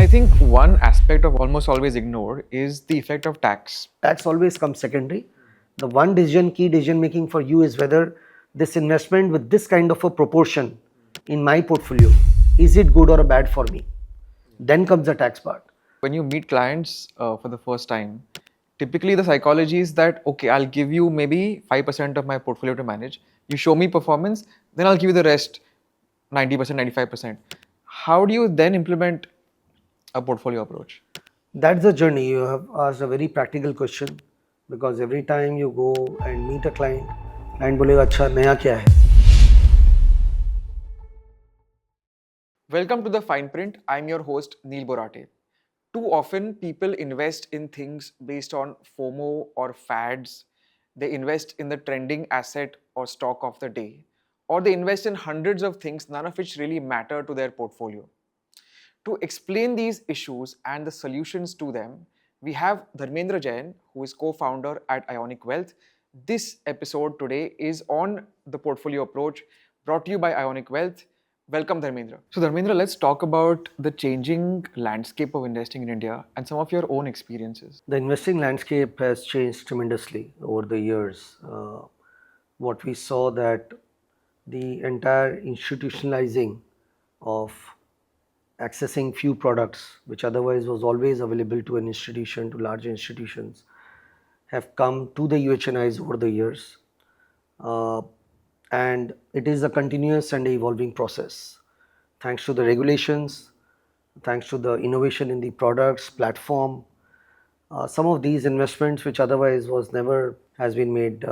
think one aspect of almost always ignored is the effect of tax. Tax always comes secondary. The one key decision making for you is whether this investment with this kind of a proportion in my portfolio, is it good or bad for me? Then comes the tax part. When you meet clients for the first time, typically the psychology is that, okay, I'll give you maybe 5% of my portfolio to manage. You show me performance, then I'll give you the rest, 90%, 95%. How do you then implement a portfolio approach? That's the journey. You have asked a very practical question, because every time you go and meet a client बोलेगा अच्छा नया क्या है? Welcome to the Fine Print. I'm your host, Neil Borate. Too often, people invest in things based on FOMO or fads. They invest in the trending asset or stock of the day. Or they invest in hundreds of things, none of which really matter to their portfolio. To explain these issues and the solutions to them, we have Dharmendra Jain, who is co-founder at Ionic Wealth. This episode today is on the portfolio approach, brought to you by Ionic Wealth. Welcome, Dharmendra. So, Dharmendra, let's talk about the changing landscape of investing in India and some of your own experiences. The investing landscape has changed tremendously over the years. What we saw that the entire institutionalizing of accessing few products, which otherwise was always available to an institution, to large institutions, have come to the UHNIs over the years. And it is a continuous and evolving process. Thanks to the regulations, thanks to the innovation in the products, platform, some of these investments which otherwise was never has been made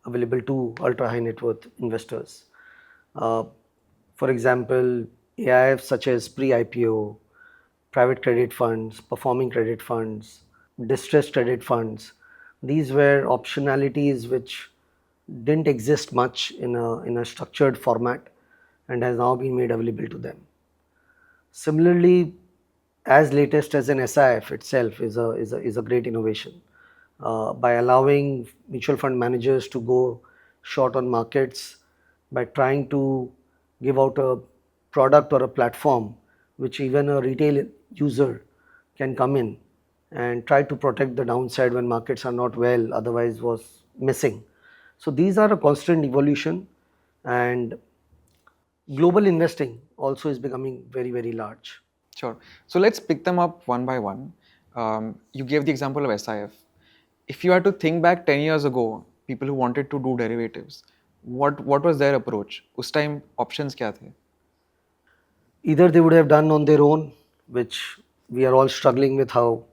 available to ultra high net worth investors. For example, AIFs such as pre-IPO, private credit funds, performing credit funds, distressed credit funds, these were optionalities which didn't exist much in a structured format and has now been made available to them. Similarly, as latest as an SIF itself is a great innovation by allowing mutual fund managers to go short on markets by trying to give out a product or a platform which even a retail user can come in and try to protect the downside when markets are not well, otherwise was missing. So these are a constant evolution, and global investing also is becoming very, very large. Sure. So, let's pick them up one by one. You gave the example of SIF. If you had to think back 10 years ago, people who wanted to do derivatives, what was their approach? Us time options kya the? Either they would have done on their own, which we are all struggling with how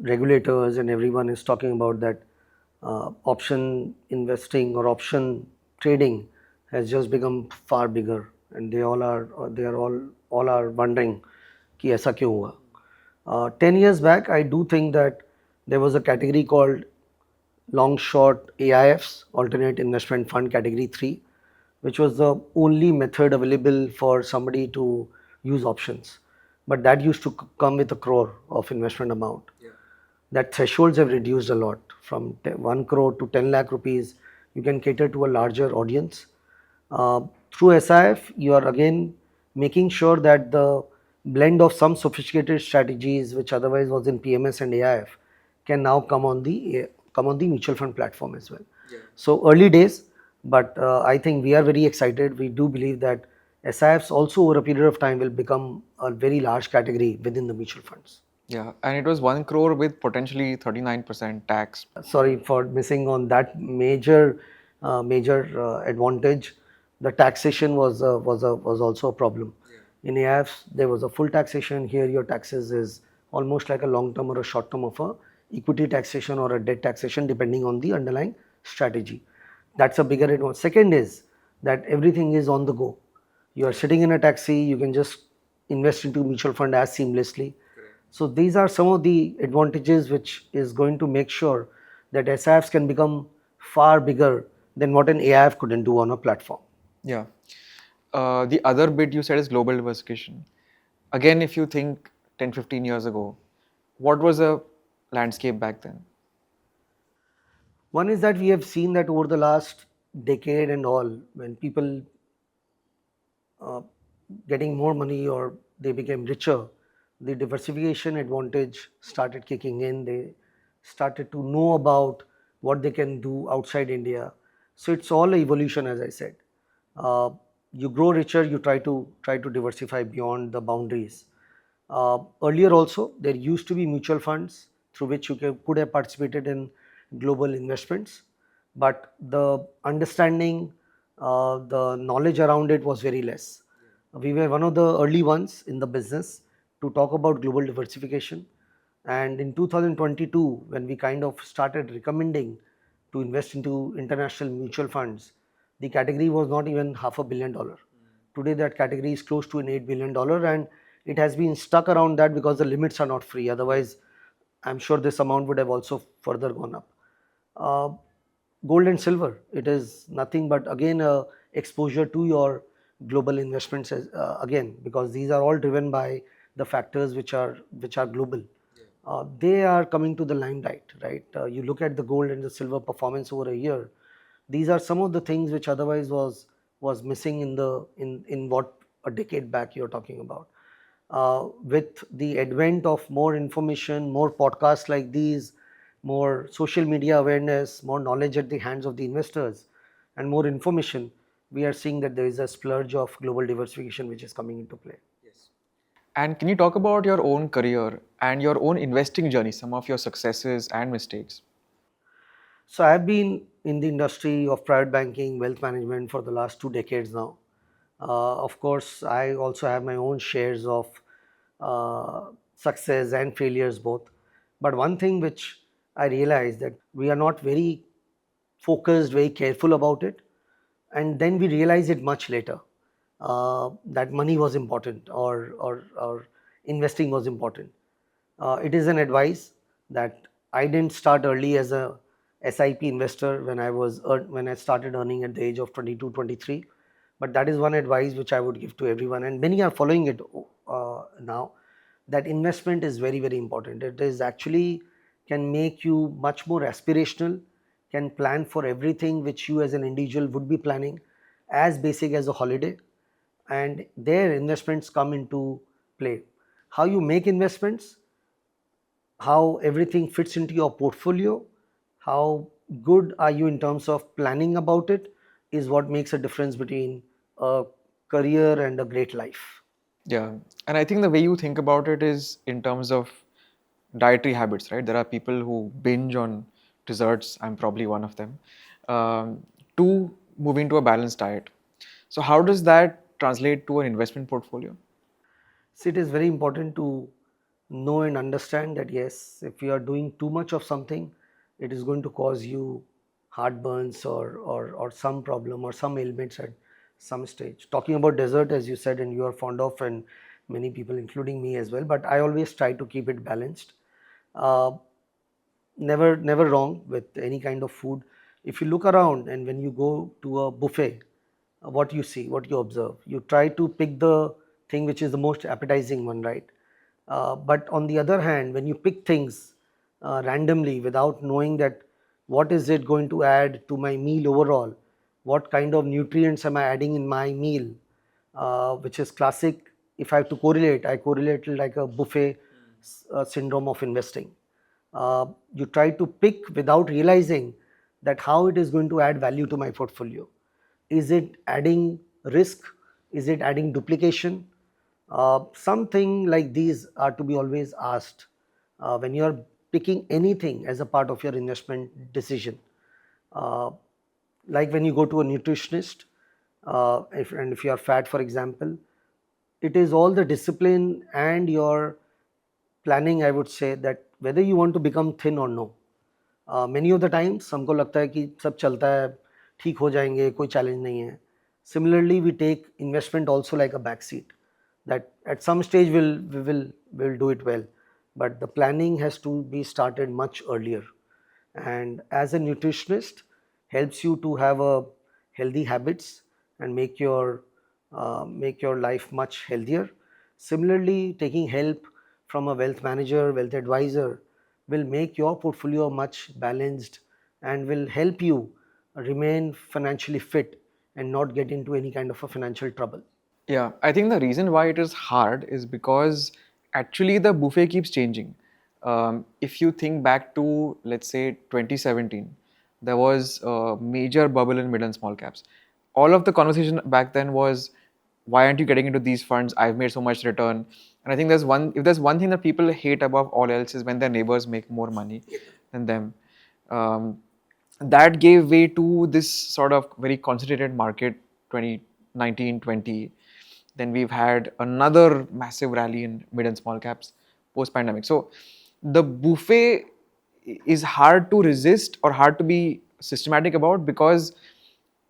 regulators and everyone is talking about that option investing or option trading has just become far bigger, and they all are wondering कि ऐसा क्यों हुआ. 10 years back, I do think that there was a category called long short AIFs, alternate investment fund category 3, which was the only method available for somebody to use options. But that used to come with a crore of investment amount. That thresholds have reduced a lot. From 1 crore to 10 lakh rupees, you can cater to a larger audience. Through SIF, you are again making sure that the blend of some sophisticated strategies which otherwise was in PMS and AIF can now come on the mutual fund platform as well. So early days, but I think we are very excited. We do believe that SIFs also over a period of time will become a very large category within the mutual funds. Yeah, and it was 1 crore with potentially 39% tax. Sorry for missing on that major advantage. The taxation was also a problem. In AIFs, there was a full taxation. Here, your taxes is almost like a long term or a short term of a equity taxation or a debt taxation, depending on the underlying strategy. That's a bigger advantage. Second is that everything is on the go. You are sitting in a taxi, you can just invest into mutual fund as seamlessly. So these are some of the advantages which is going to make sure that SIFs can become far bigger than what an AIF couldn't do on a platform. Yeah. The other bit you said is global diversification. Again, if you think 10, 15 years ago, what was the landscape back then? One is that we have seen that over the last decade and all, when people getting more money or they became richer, the diversification advantage started kicking in. They started to know about what they can do outside India. So it's all a evolution, as I said. Uh, you grow richer, you try to diversify beyond the boundaries. Earlier also, there used to be mutual funds through which you could have participated in global investments, but the understanding, the knowledge around it was very less. We were one of the early ones in the business to talk about global diversification. And in 2022, when we kind of started recommending to invest into international mutual funds, the category was not even $500 million. Today, that category is close to an $8 billion, and it has been stuck around that because the limits are not free. Otherwise, I'm sure this amount would have also further gone up. Uh, Gold and silver, it is nothing but again exposure to your global investments again, because these are all driven by the factors which are global. They are coming to the limelight, right? You look at the gold and the silver performance over a year. These are some of the things which otherwise was missing in what a decade back you're talking about. With the advent of more information, more podcasts like these, more social media awareness, more knowledge at the hands of the investors, and more information, we are seeing that there is a splurge of global diversification which is coming into play. And can you talk about your own career and your own investing journey, some of your successes and mistakes? So I've been in the industry of private banking, wealth management for the last 2 decades now. Of course, I also have my own shares of success and failures both. But one thing which I realized that we are not very focused, very careful about it, and then we realize it much later that money was important, or investing was important. It is an advice that I didn't start early as a SIP investor when I started earning at the age of 22, 23. But that is one advice which I would give to everyone, and many are following it now. That investment is very, very important. It is actually can make you much more aspirational, can plan for everything which you as an individual would be planning, as basic as a holiday, and their investments come into play. How you make investments, how everything fits into your portfolio, how good are you in terms of planning about it, is what makes a difference between a career and a great life. Yeah. And I think the way you think about it is in terms of dietary habits, right? There are people who binge on desserts. I'm probably one of them. Two, moving to a balanced diet. So, how does that translate to an investment portfolio? So it is very important to know and understand that yes, if you are doing too much of something, it is going to cause you heartburns or some problem or some ailments at some stage. Talking about dessert, as you said, and you are fond of, and many people, including me as well, but I always try to keep it balanced. Uh, never wrong with any kind of food. If you look around and when you go to a buffet, what you see, what you observe, you try to pick the thing which is the most appetizing one, right? But on the other hand, when you pick things randomly without knowing that what is it going to add to my meal overall, what kind of nutrients am I adding in my meal, which is classic. If I have to correlate, I correlate like a buffet syndrome of investing. You try to pick without realizing that how it is going to add value to my portfolio. Is it adding risk? Is it adding duplication? Something like these are to be always asked when you are picking anything as a part of your investment decision. Uh, like when you go to a nutritionist, if you are fat, for example, it is all the discipline and your planning, I would say, that whether you want to become thin or no. Many of the times हमको लगता है कि सब चलता है, ठीक हो जाएंगे, कोई चैलेंज नहीं है. Similarly, we take investment also like a backseat, that at some stage we'll do it well, but the planning has to be started much earlier. And as a nutritionist, helps you to have a healthy habits and make your life much healthier. Similarly, taking help from a wealth manager, wealth advisor will make your portfolio much balanced and will help you remain financially fit and not get into any kind of a financial trouble. Yeah, I think the reason why it is hard is because actually the buffet keeps changing. If you think back to, let's say, 2017, there was a major bubble in mid and small caps. All of the conversation back then was, why aren't you getting into these funds? I've made so much return. And I think if there's one thing that people hate above all else is when their neighbors make more money than them. Um, that gave way to this sort of very concentrated market 2019 20. Then we've had another massive rally in mid and small caps post pandemic. So the buffet is hard to resist or hard to be systematic about, because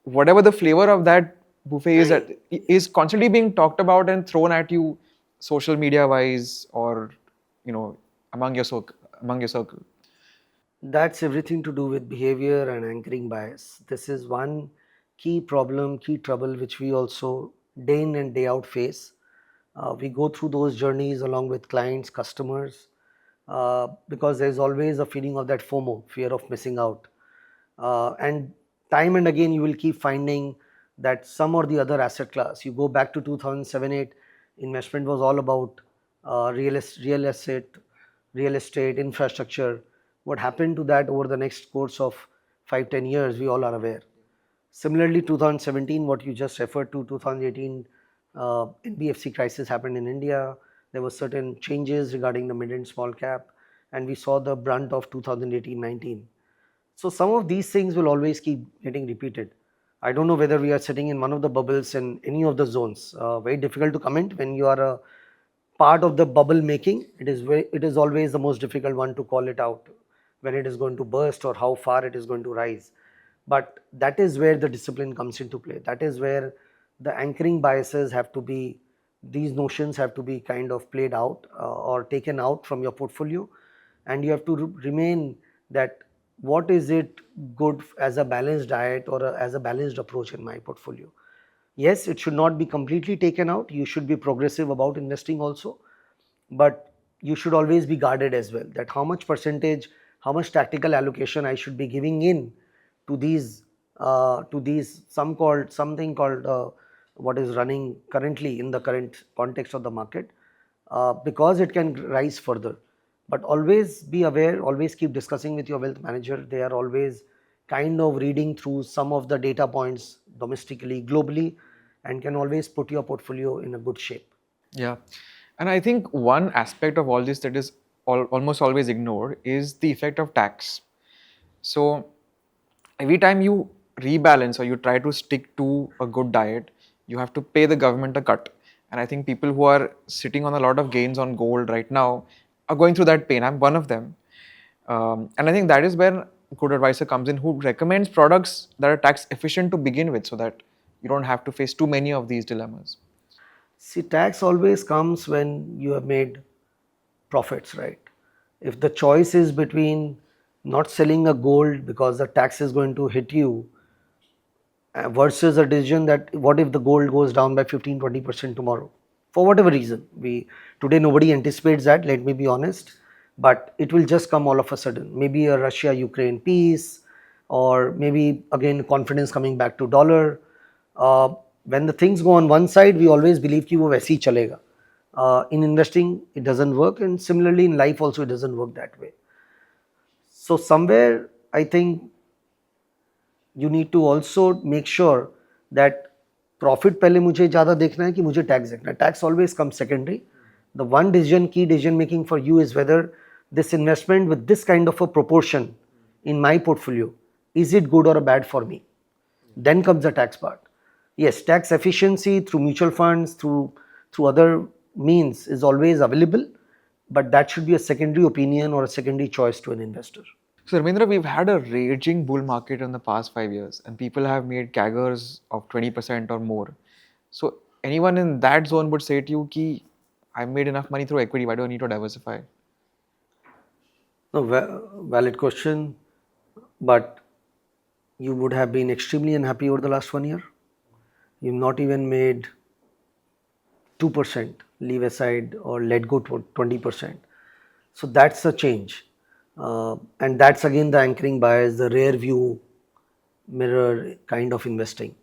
whatever the flavor of that buffet is constantly being talked about and thrown at you social media wise, or among your circle. That's everything to do with behavior and anchoring bias. This is one key problem, key trouble which we also day in and day out face. We go through those journeys along with clients, customers, because there's always a feeling of that FOMO, fear of missing out. And time and again, you will keep finding that some or the other asset class. You go back to 2007-8, investment was all about real estate, infrastructure. What happened to that over the next course of 5-10 years, we all are aware. Similarly, 2017, what you just referred to, 2018, NBFC crisis happened in India. There were certain changes regarding the mid and small cap, and we saw the brunt of 2018-19. So some of these things will always keep getting repeated. I don't know whether we are sitting in one of the bubbles in any of the zones. Very difficult to comment when you are a part of the bubble making. It is always the most difficult one to call it out, when it is going to burst or how far it is going to rise. But that is where the discipline comes into play. That is where the anchoring biases have to be, these notions have to be kind of played out or taken out from your portfolio, and you have to remain that what is it good as a balanced diet or as a balanced approach in my portfolio. Yes, it should not be completely taken out. You should be progressive about investing also, but you should always be guarded as well, that how much percentage, how much tactical allocation I should be giving in to these something called what is running currently in the current context of the market, because it can rise further. But always be aware, always keep discussing with your wealth manager. They are always kind of reading through some of the data points domestically, globally, and can always put your portfolio in a good shape. Yeah. And I think one aspect of all this that is almost always ignored is the effect of tax. So every time you rebalance or you try to stick to a good diet, you have to pay the government a cut. And I think people who are sitting on a lot of gains on gold right now are going through that pain. I'm one of them. And I think that is where a good advisor comes in, who recommends products that are tax efficient to begin with, so that you don't have to face too many of these dilemmas. See, tax always comes when you have made profits, right? If the choice is between not selling a gold because the tax is going to hit you, versus a decision that what if the gold goes down by 15-20% tomorrow, for whatever reason. We today nobody anticipates that, let me be honest, but it will just come all of a sudden. Maybe a Russia Ukraine peace, or maybe again confidence coming back to dollar. When the things go on one side, we always believe कि वो वैसे ही चलेगा. In investing it doesn't work, and similarly in life also it doesn't work that way. So somewhere I think you need to also make sure that profit पहले मुझे ज़्यादा देखना है कि मुझे टैक्स देखना है. Tax always comes secondary. The one key decision making for you is whether this investment with this kind of a proportion in my portfolio, is it good or bad for me? Then comes the tax part. Yes, tax efficiency through mutual funds, through other means is always available, but that should be a secondary opinion or a secondary choice to an investor. So, Dharmendra, we've had a raging bull market in the past 5 years, and people have made CAGRs of 20% or more. So, anyone in that zone would say to you, ki, I made enough money through equity, why do I need to diversify? No, valid question, but you would have been extremely unhappy over the last 1 year. You've not even made 2%, leave aside or let go 20%. So that's a change. And that's again the anchoring bias, the rear view mirror kind of investing.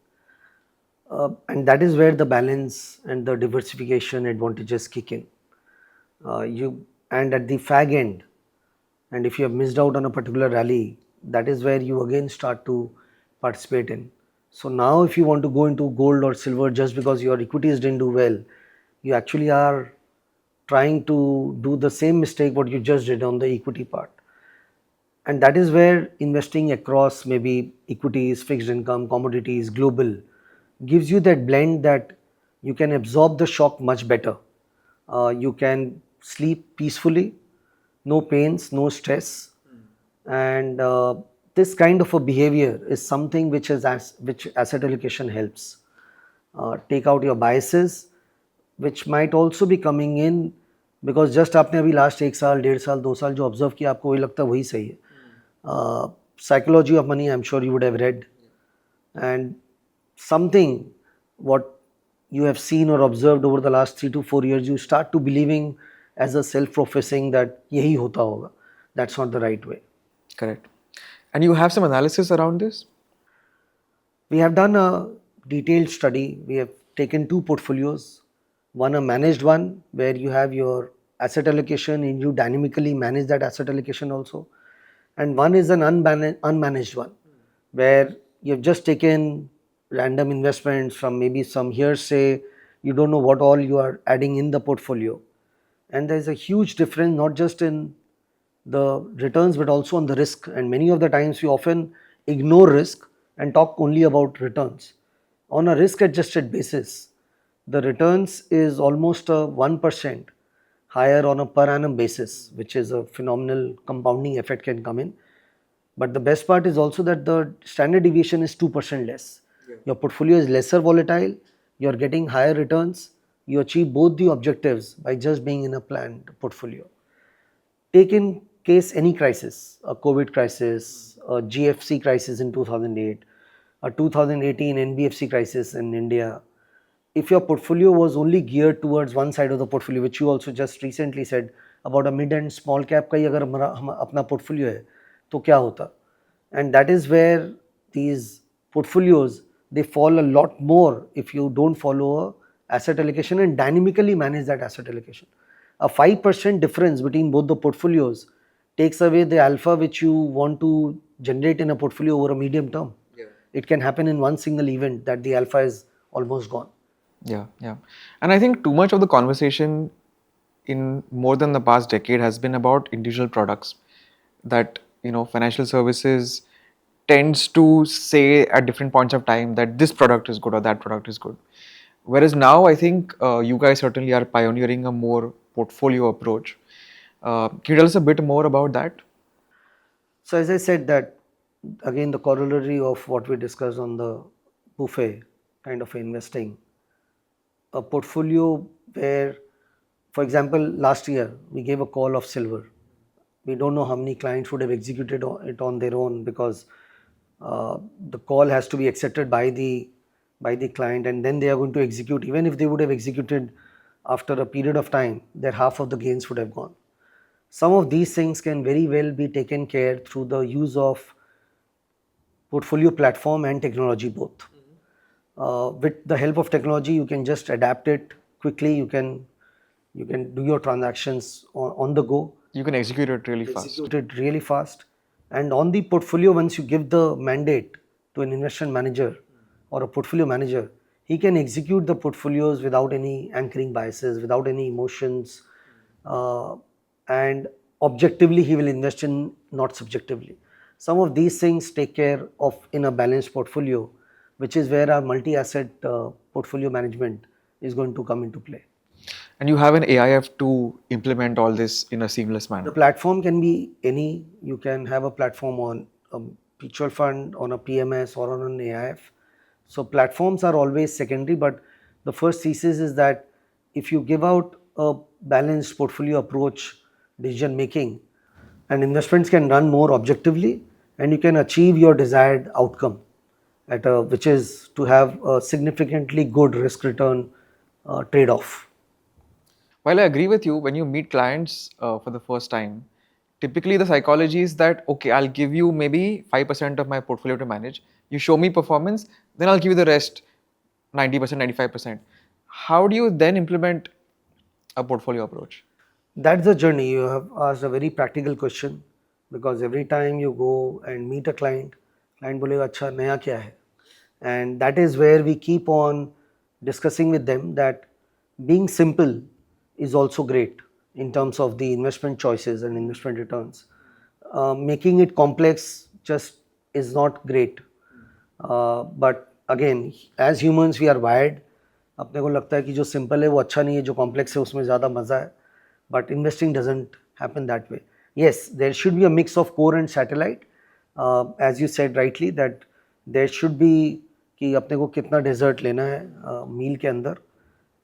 And that is where the balance and the diversification advantages kick in. And at the fag end, and if you have missed out on a particular rally, that is where you again start to participate in. So now if you want to go into gold or silver just because your equities didn't do well, you actually are trying to do the same mistake what you just did on the equity part. And that is where investing across maybe equities, fixed income, commodities, global gives you that blend that you can absorb the shock much better. You can sleep peacefully, no pains, no stress, and this kind of a behavior is something which which asset allocation helps. Take out your biases, which might also be coming in because just आपने अभी last 1 साल 1.5 साल 2 साल जो observe किया आपको वही लगता है वही सही है. Psychology of money, I'm sure you would have read, and something what you have seen or observed over the last 3 to 4 years, you start to believing as a self-professing that यही होता होगा. That's not the right way. Correct. And you have some analysis around this? We have done a detailed study. We have taken 2 portfolios, one a managed one where you have your asset allocation and you dynamically manage that asset allocation also, and one is an unmanaged one where you have just taken random investments from maybe some hearsay. You don't know what all you are adding in the portfolio, and there is a huge difference not just in the returns but also on the risk. And many of the times we often ignore risk and talk only about returns. On a risk adjusted basis, the returns is almost a 1% higher on a per annum basis, which is a phenomenal compounding effect can come in. But the best part is also that the standard deviation is 2% less. Your portfolio is lesser volatile, you are getting higher returns, you achieve both the objectives by just being in a planned portfolio. Take in case any crisis, a COVID crisis, a GFC crisis in 2008, a 2018 NBFC crisis in India. If your portfolio was only geared towards one side of the portfolio, which you also just recently said about a mid and small cap का ही अगर हमारा अपना portfolio है तो क्या होता? And that is where these portfolios, they fall a lot more if you don't follow a asset allocation and dynamically manage that asset allocation. A 5% difference between both the portfolios takes away the alpha which you want to generate in a portfolio over a medium term. It can happen in one single event that the alpha is almost gone. Yeah. And I think too much of the conversation in more than the past decade has been about individual products that, financial services tends to say at different points of time that this product is good or that product is good. Whereas now I think you guys certainly are pioneering a more portfolio approach. Can you tell us a bit more about that? So as I said that, again the corollary of what we discussed on the buffet kind of investing, a portfolio where, for example, last year we gave a call of silver. We don't know how many clients would have executed it on their own because the call has to be accepted by the client and then they are going to execute. Even if they would have executed after a period of time, their half of the gains would have gone. Some of these things can very well be taken care through the use of portfolio platform and technology both. With the help of technology, you can just adapt it quickly. You can do your transactions on the go. You can execute it really fast. And on the portfolio, once you give the mandate to an investment manager or a portfolio manager, he can execute the portfolios without any anchoring biases, without any emotions, and objectively he will invest in, not subjectively. Some of these things take care of in a balanced portfolio, which is where our multi-asset portfolio management is going to come into play. And you have an AIF to implement all this in a seamless manner. The platform can be any. You can have a platform on a mutual fund, on a PMS or on an AIF. So platforms are always secondary, but the first thesis is that if you give out a balanced portfolio approach, decision making, and investments can run more objectively and you can achieve your desired outcome which is to have a significantly good risk return trade-off. While I agree with you, when you meet clients for the first time, typically the psychology is that, okay, I'll give you maybe 5% of my portfolio to manage. You show me performance, then I'll give you the rest, 90%, 95%. How do you then implement a portfolio approach? That's the journey. You have asked a very practical question, because every time you go and meet a client बोलेगा अच्छा नया क्या है, and that is where we keep on discussing with them that being simple is also great in terms of the investment choices and investment returns. Making it complex just is not great. But again, as humans we are wired. अपने को लगता है कि जो simple है वो अच्छा नहीं है, जो कॉम्प्लेक्स है उसमें ज़्यादा मज़ा है. But investing doesn't happen that way. Yes, there should be a mix of core and satellite. As you said rightly, that there should be कि अपने को कितना डेजर्ट लेना है मील के अंदर.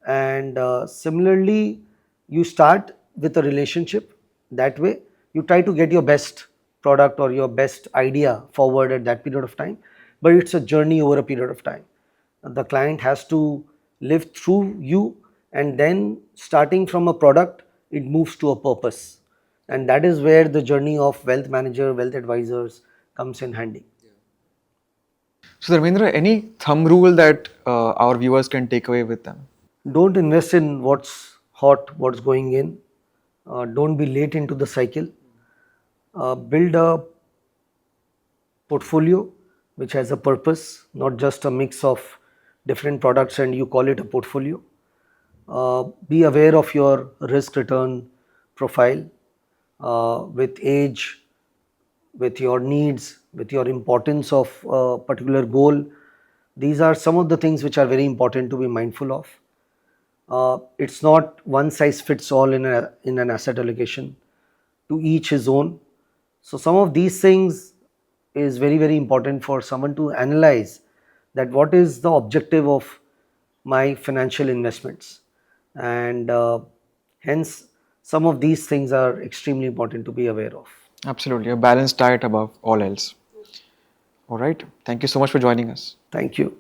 And similarly, you start with a relationship. That way you try to get your best product or your best idea forward at that period of time, but it's a journey over a period of time. The client has to live through you, and then starting from a product it moves to a purpose, and that is where the journey of wealth manager, wealth advisors comes in handy. So, Dharmendra, any thumb rule that our viewers can take away with them? Don't invest in what's hot, what's going in. Don't be late into the cycle. Build a portfolio which has a purpose, not just a mix of different products and you call it a portfolio. Be aware of your risk return profile with age, with your needs, with your importance of a particular goal. These are some of the things which are very important to be mindful of. It's not one size fits all in an asset allocation. To each his own. So some of these things is very, very important for someone to analyze, that what is the objective of my financial investments, and hence some of these things are extremely important to be aware of. Absolutely, a balanced diet above all else. All right. Thank you so much for joining us. Thank you.